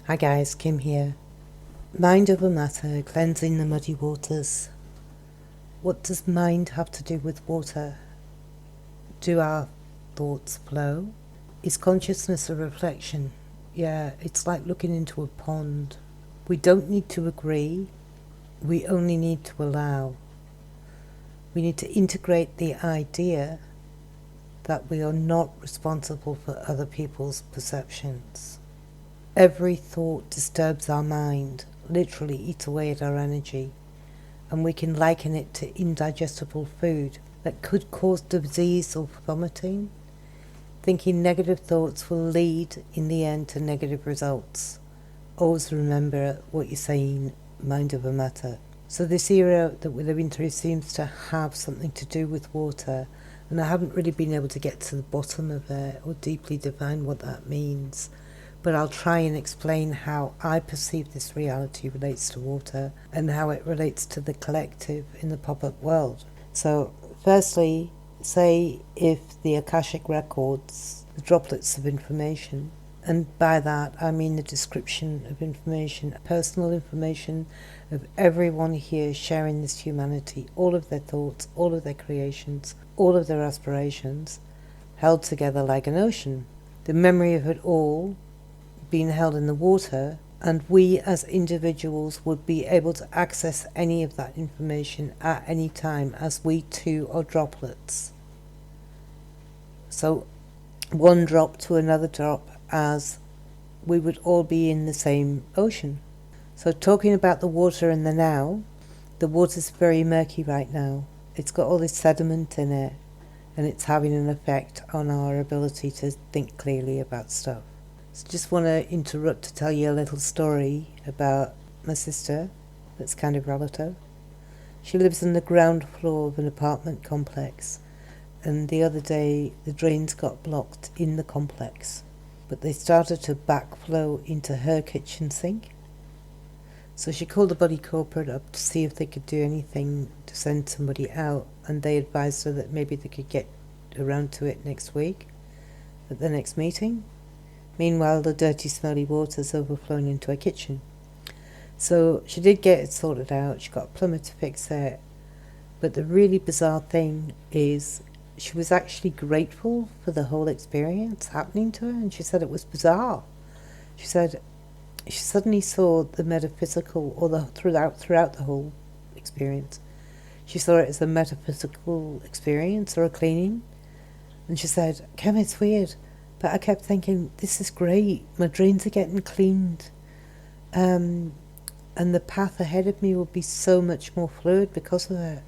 Hi guys, Kim here. Mind over matter, cleansing the muddy waters. What does mind have to do with water? Do our thoughts flow? Is consciousness a reflection? Yeah, it's like looking into a pond. We don't need to agree, we only need to allow. We need to integrate the idea that we are not responsible for other people's perceptions. Every thought disturbs our mind, literally eats away at our energy, and we can liken it to indigestible food that could cause disease or vomiting. Thinking negative thoughts will lead, in the end, to negative results. Always remember what you're saying, mind over matter. So this era that we're living through seems to have something to do with water, and I haven't really been able to get to the bottom of it or deeply define what that means. But I'll try and explain how I perceive this reality relates to water and how it relates to the collective in the pop-up world. So, firstly, say if the Akashic records, the droplets of information, and by that I mean the description of information, personal information of everyone here sharing this humanity, all of their thoughts, all of their creations, all of their aspirations, held together like an ocean. The memory of it all being held in the water, and we as individuals would be able to access any of that information at any time, as we too are droplets. So one drop to another drop, as we would all be in the same ocean. So talking about the water in the now, the water's very murky right now. It's got all this sediment in it, and it's having an effect on our ability to think clearly about stuff. So just want to interrupt to tell you a little story about my sister that's kind of relative. She lives on the ground floor of an apartment complex, and the other day the drains got blocked in the complex, but they started to backflow into her kitchen sink. So she called the buddy corporate up to see if they could do anything to send somebody out, and they advised her that maybe they could get around to it next week at the next meeting. Meanwhile, the dirty, smelly water's overflowing into her kitchen. So she did get it sorted out. She got a plumber to fix it. But the really bizarre thing is she was actually grateful for the whole experience happening to her, and she said it was bizarre. She said she suddenly saw the metaphysical, or throughout the whole experience, she saw it as a metaphysical experience or a cleaning. And she said, Kim, it's weird, but I kept thinking, this is great. My drains are getting cleaned. And the path ahead of me will be so much more fluid because of it.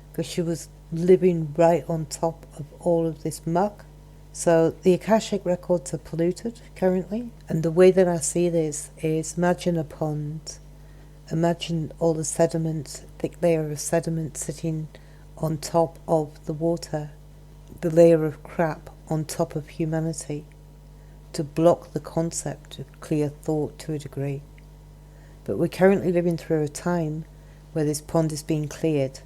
Because she was living right on top of all of this muck. So the Akashic records are polluted currently. And the way that I see this is, imagine a pond. Imagine all the sediment, thick layer of sediment sitting on top of the water. The layer of crap on top of humanity, to block the concept of clear thought to a degree. But we're currently living through a time where this pond is being cleared.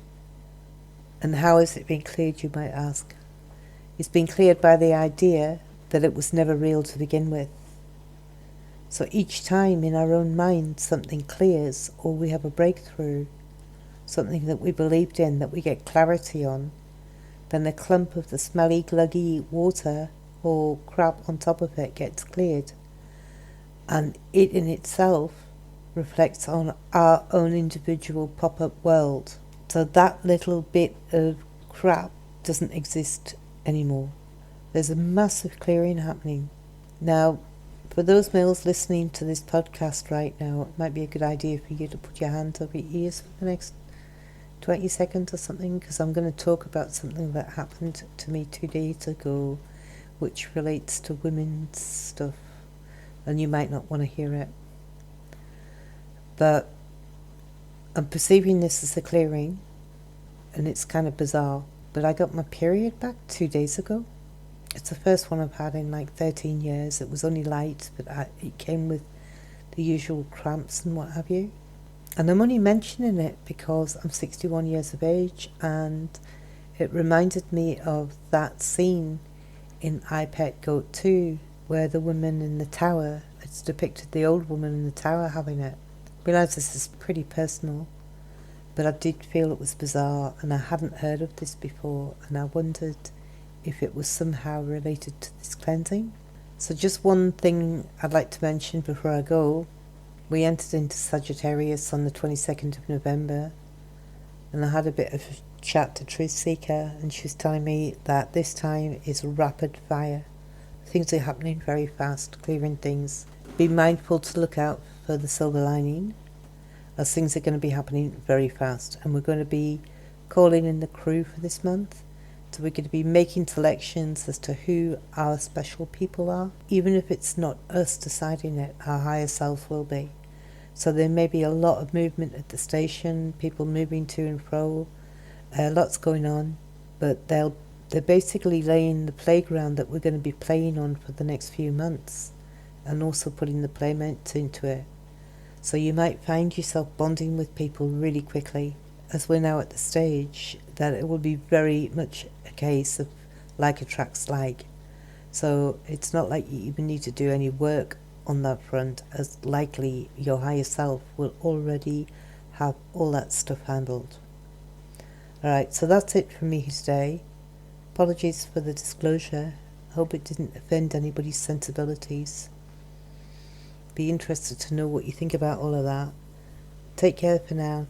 And how is it being cleared, you might ask? It's being cleared by the idea that it was never real to begin with. So each time in our own mind something clears, or we have a breakthrough, something that we believed in, that we get clarity on, then a clump of the smelly, gluggy water or crap on top of it gets cleared. And it in itself reflects on our own individual pop-up world. So that little bit of crap doesn't exist anymore. There's a massive clearing happening. Now, for those males listening to this podcast right now, it might be a good idea for you to put your hands over your ears for the next 20 seconds or something, because I'm going to talk about something that happened to me 2 days ago, which relates to women's stuff, and you might not want to hear it. But I'm perceiving this as a clearing, and it's kind of bizarre, but I got my period back 2 days ago. It's the first one I've had in like 13 years. It was only light, but it came with the usual cramps and what have you. And I'm only mentioning it because I'm 61 years of age, and it reminded me of that scene in I, Pet, Goat 2, where the woman in the tower are it's depicted the old woman in the tower having it. I realise this is pretty personal, but I did feel it was bizarre, and I hadn't heard of this before, and I wondered if it was somehow related to this cleansing. So just one thing I'd like to mention before I go. We entered into Sagittarius on the 22nd of November, and I had a bit of a chat to Truth Seeker, and she was telling me that this time is rapid fire. Things are happening very fast, clearing things. Be mindful to look out for the silver lining, as things are going to be happening very fast, and we're going to be calling in the crew for this month. So we're going to be making selections as to who our special people are. Even if it's not us deciding it, our higher self will be. So there may be a lot of movement at the station, people moving to and fro, lots going on, but they're basically laying the playground that we're going to be playing on for the next few months, and also putting the playmates into it. So you might find yourself bonding with people really quickly, as we're now at the stage that it will be very much a case of like attracts like. So it's not like you even need to do any work on that front, as likely your higher self will already have all that stuff handled. Alright, so that's it from me today. Apologies for the disclosure. I hope it didn't offend anybody's sensibilities. Be interested to know what you think about all of that. Take care for now.